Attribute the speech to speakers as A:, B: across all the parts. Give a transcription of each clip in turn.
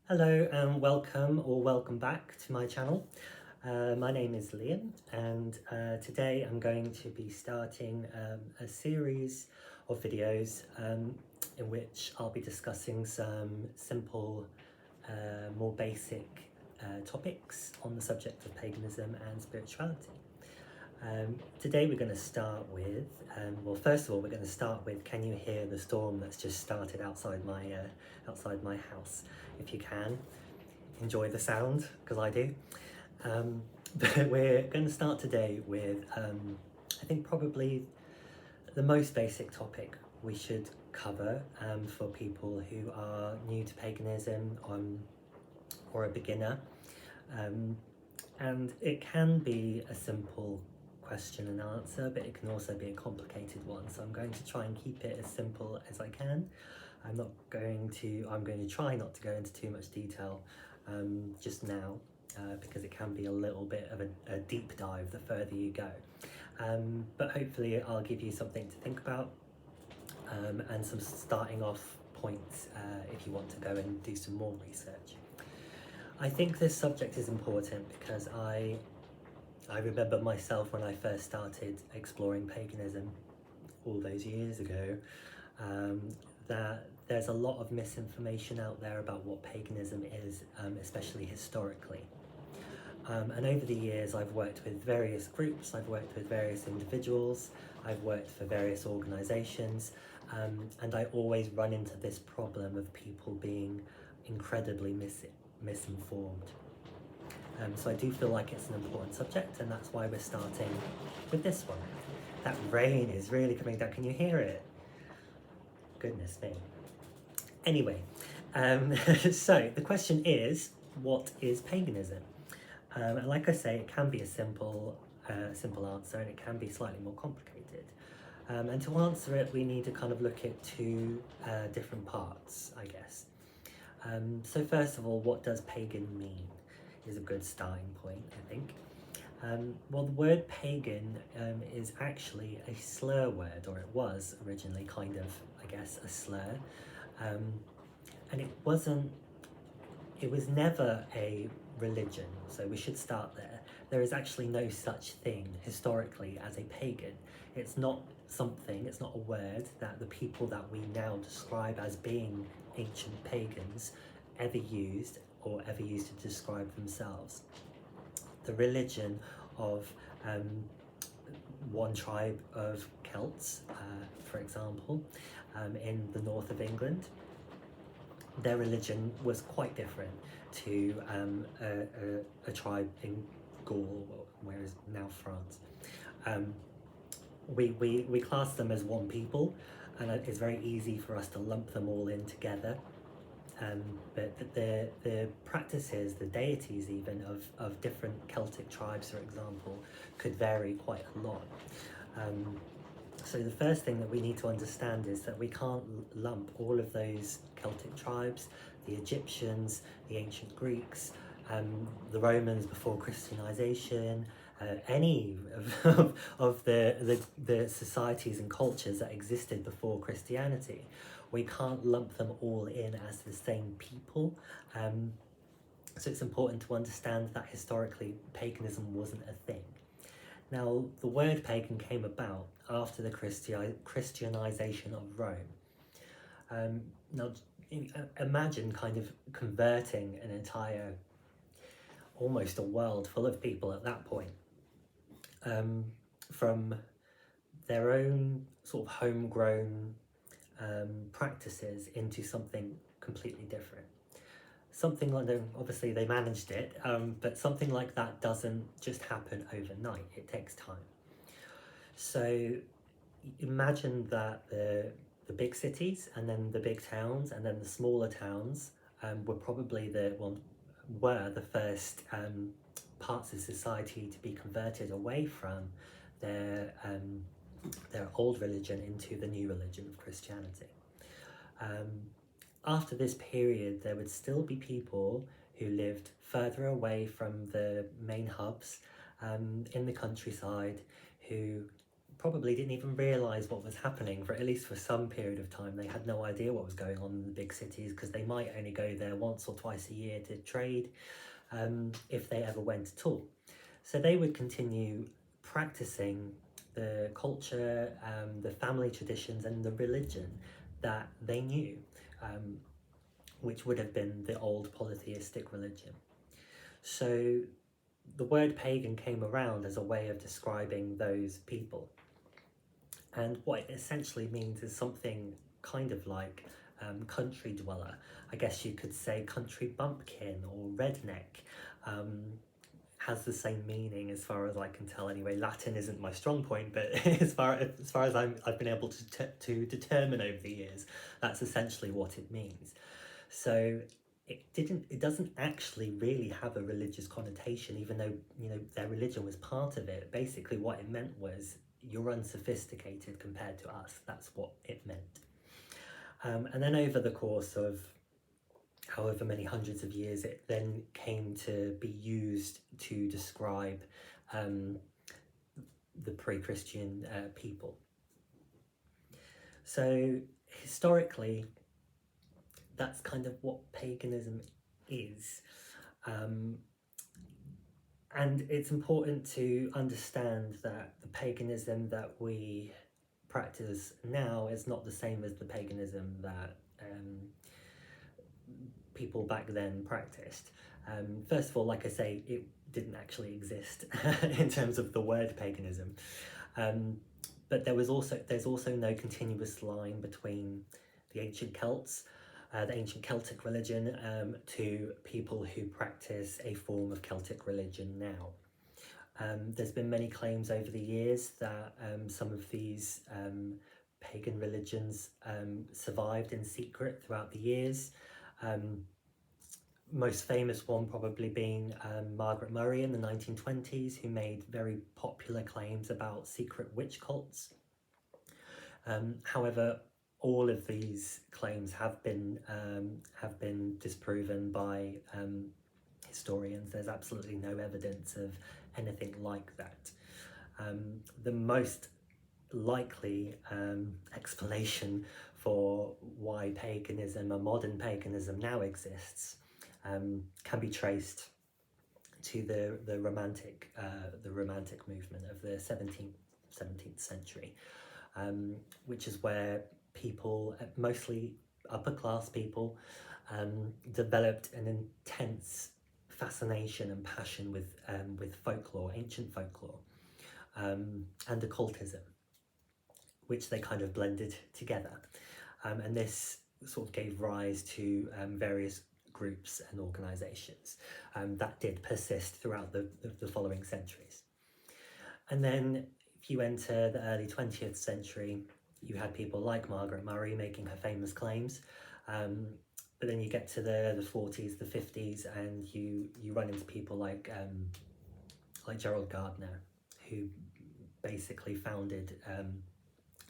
A: Hello and welcome back to my channel. My name is Liam and today I'm going to be starting a series of videos in which I'll be discussing some simple, more basic topics on the subject of paganism and spirituality. Today we're going to start with, first of all we're going to start with, can you hear the storm that's just started outside my house? If you can, enjoy the sound, because I do. But we're going to start today with, I think probably the most basic topic we should cover for people who are new to paganism or a beginner. And it can be a simple question and answer, but it can also be a complicated one. So I'm going to try and keep it as simple as I can. I'm going to try not to go into too much detail just now, because it can be a little bit of a deep dive the further you go. But hopefully I'll give you something to think about and some starting off points if you want to go and do some more research. I think this subject is important because I remember myself when I first started exploring paganism all those years ago, that there's a lot of misinformation out there about what paganism is, especially historically. And over the years I've worked with various groups, I've worked with various individuals, I've worked for various organisations, and I always run into this problem of people being incredibly misinformed. So I do feel like it's an important subject, and that's why we're starting with this one. That rain is really coming down, can you hear it? Goodness me. Anyway, so the question is, what is paganism? And like I say, it can be a simple answer, and it can be slightly more complicated. And to answer it, we need to kind of look at two different parts, I guess. So first of all, what does pagan mean is a good starting point, I think. Well, the word pagan is actually a slur word, or it was originally kind of, I guess, a slur. And it was never a religion, so we should start there. There is actually no such thing historically as a pagan. It's not a word that the people that we now describe as being ancient pagans ever used to describe themselves. The religion of one tribe of Celts, for example, in the north of England, their religion was quite different to a tribe in Gaul, where is now France. We class them as one people, and it's very easy for us to lump them all in together. But the practices, the deities even, of different Celtic tribes, for example, could vary quite a lot. So the first thing that we need to understand is that we can't lump all of those Celtic tribes, the Egyptians, the ancient Greeks, the Romans before Christianization, any of the societies and cultures that existed before Christianity. We can't lump them all in as the same people. So it's important to understand that historically paganism wasn't a thing. Now, the word pagan came about after the Christianization of Rome. Now, imagine kind of converting an entire, almost a world full of people at that point, from their own sort of homegrown practices into something completely different. Something like that, obviously they managed it, but something like that doesn't just happen overnight, it takes time. So imagine that the big cities, and then the big towns, and then the smaller towns were probably were the first parts of society to be converted away from their old religion into the new religion of Christianity. After this period, there would still be people who lived further away from the main hubs in the countryside, who probably didn't even realise what was happening for at least for some period of time. They had no idea what was going on in the big cities because they might only go there once or twice a year to trade, if they ever went at all. So they would continue practicing the culture, the family traditions and the religion that they knew, which would have been the old polytheistic religion. So the word pagan came around as a way of describing those people. And what it essentially means is something kind of like country dweller. I guess you could say country bumpkin or redneck. Has the same meaning as far as I can tell anyway. Latin isn't my strong point, but as far as I've been able to determine over the years, that's essentially what it means. So it doesn't actually really have a religious connotation, even though, you know, their religion was part of it. Basically what it meant was you're unsophisticated compared to us. That's what it meant. And then over the course of however many hundreds of years, it then came to be used to describe the pre-Christian people. So historically, that's kind of what paganism is. And it's important to understand that the paganism that we practice now is not the same as the paganism that people back then practiced. First of all, like I say, it didn't actually exist in terms of the word paganism. But there's also no continuous line between the ancient Celts, the ancient Celtic religion, to people who practice a form of Celtic religion now. There's been many claims over the years that some of these pagan religions survived in secret throughout the years. Most famous one probably being Margaret Murray in the 1920s, who made very popular claims about secret witch cults. However, all of these claims have been disproven by historians. There's absolutely no evidence of anything like that. The most likely explanation for why paganism, or modern paganism, now exists can be traced to the romantic movement of the 17th century, which is where people, mostly upper class people, developed an intense fascination and passion with folklore, ancient folklore, and occultism, which they kind of blended together. And this sort of gave rise to various groups and organisations that did persist throughout the following centuries. And then if you enter the early 20th century, you had people like Margaret Murray making her famous claims, but then you get to the 40s, the 50s, and you run into people like Gerald Gardner, who basically founded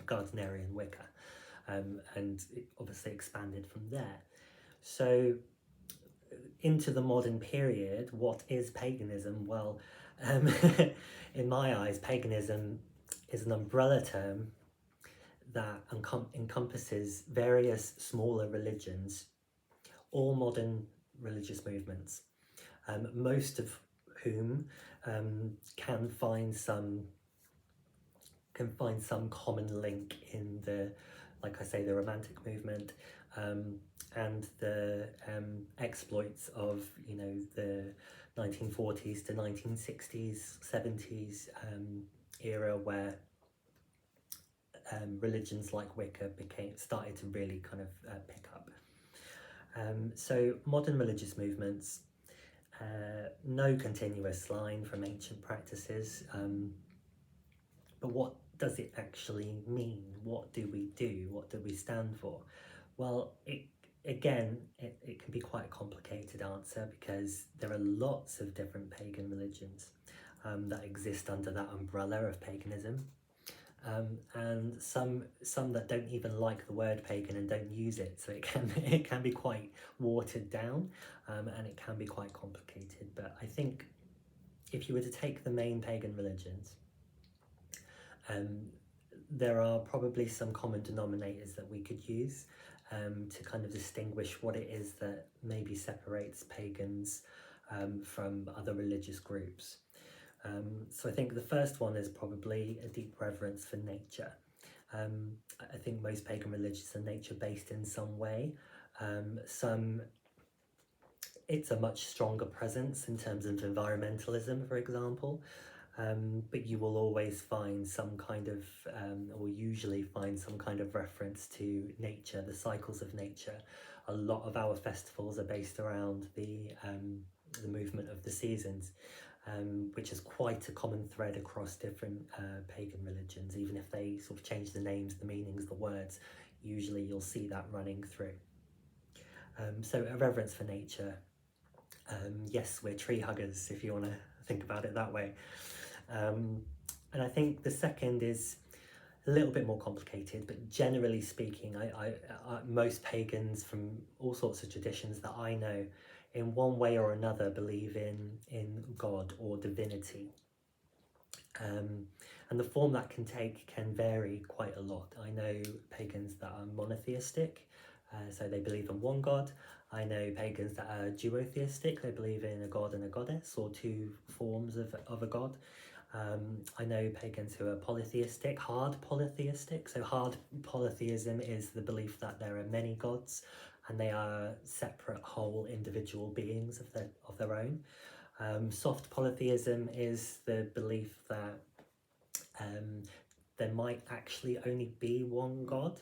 A: Gardnerian Wicca, and it obviously expanded from there. So into the modern period, what is paganism? Well, in my eyes, paganism is an umbrella term that encompasses various smaller religions, all modern religious movements, most of whom can find some common link in the, like I say, the Romantic movement, and the exploits of, you know, the 1940s to 1960s, 70s era, where religions like Wicca started to really kind of pick up. So modern religious movements, no continuous line from ancient practices, but what does it actually mean? What do we do? What do we stand for? Well, it can be quite a complicated answer, because there are lots of different pagan religions that exist under that umbrella of paganism, and some that don't even like the word pagan and don't use it, so it can be quite watered down, and it can be quite complicated. But I think if you were to take the main pagan religions, there are probably some common denominators that we could use to kind of distinguish what it is that maybe separates pagans from other religious groups. So I think the first one is probably a deep reverence for nature. I think most pagan religions are nature-based in some way. Some it's a much stronger presence in terms of environmentalism, for example. But you will always find some kind of, or usually find some kind of reference to nature, the cycles of nature. A lot of our festivals are based around the movement of the seasons, which is quite a common thread across different pagan religions. Even if they sort of change the names, the meanings, the words, usually you'll see that running through. So a reverence for nature. Yes, we're tree huggers, if you want to think about it that way. And I think the second is a little bit more complicated, but generally speaking, most pagans from all sorts of traditions that I know, in one way or another, believe in God or divinity. And the form that can take can vary quite a lot. I know pagans that are monotheistic, so they believe in one god. I know pagans that are duotheistic, they believe in a god and a goddess, or two forms of a god. I know pagans who are polytheistic, hard polytheistic. So hard polytheism is the belief that there are many gods and they are separate, whole individual beings of their own. Soft polytheism is the belief that there might actually only be one god,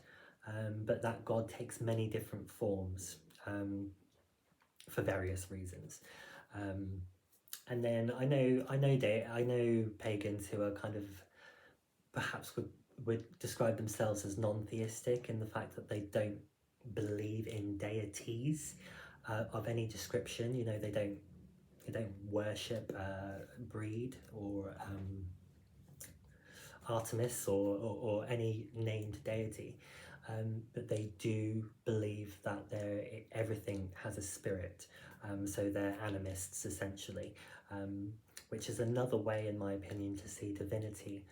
A: but that god takes many different forms for various reasons. And then I know pagans who are kind of perhaps would describe themselves as non-theistic in the fact that they don't believe in deities of any description. You know, they don't worship Breed or Artemis or any named deity, but they do believe that everything has a spirit. So they're animists essentially, which is another way, in my opinion, to see divinity.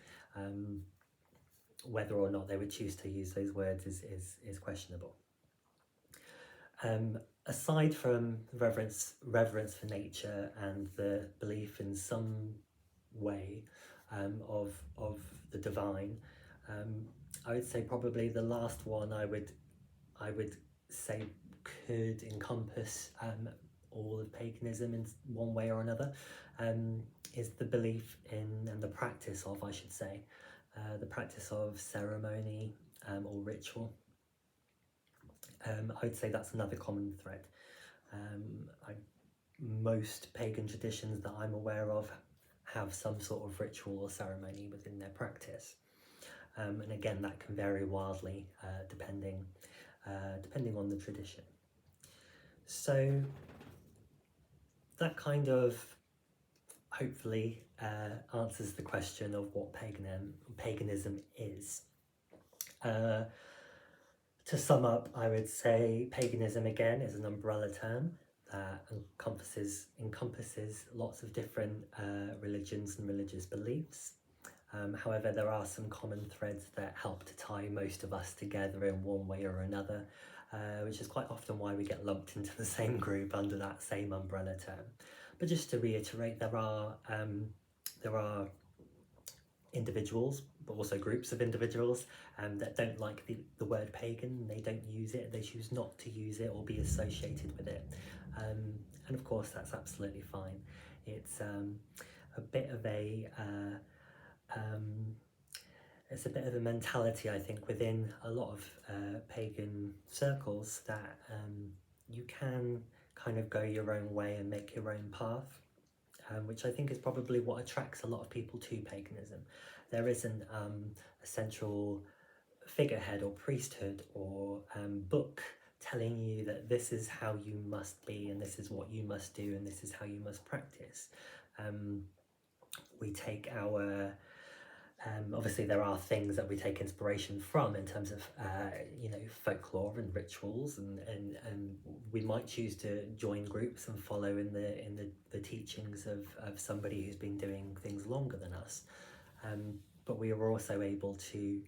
A: Whether or not they would choose to use those words is questionable. Aside from reverence for nature and the belief in some way of the divine, I would say probably the last one I would say could encompass all of paganism in one way or another, is the belief in, and the practice of, I should say, the practice of ceremony or ritual. I would say that's another common thread. Most pagan traditions that I'm aware of have some sort of ritual or ceremony within their practice. And again, that can vary wildly depending on the tradition. So that kind of hopefully answers the question of what paganism is. To sum up, I would say paganism again is an umbrella term that encompasses lots of different religions and religious beliefs. However, there are some common threads that help to tie most of us together in one way or another, which is quite often why we get lumped into the same group under that same umbrella term. But just to reiterate, there are individuals, but also groups of individuals that don't like the word pagan. They don't use it, they choose not to use it or be associated with it. And of course, that's absolutely fine. It's a bit of a mentality, I think, within a lot of pagan circles that you can kind of go your own way and make your own path, which I think is probably what attracts a lot of people to paganism. There isn't a central figurehead or priesthood or book telling you that this is how you must be and this is what you must do and this is how you must practice. We take our obviously there are things that we take inspiration from in terms of folklore and rituals, and we might choose to join groups and follow in the teachings of somebody who's been doing things longer than us, but we are also able to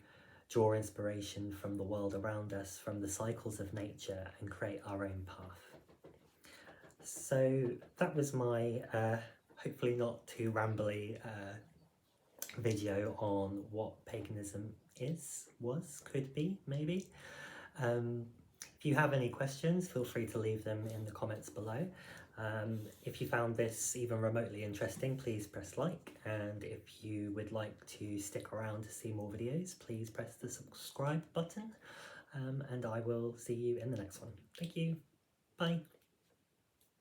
A: draw inspiration from the world around us, from the cycles of nature, and create our own path. So that was my hopefully not too rambly video on what paganism could be, maybe. If you have any questions, feel free to leave them in the comments below. If you found this even remotely interesting, please press like, and if you would like to stick around to see more videos, please press the subscribe button, and I will see you in the next one. Thank you. Bye.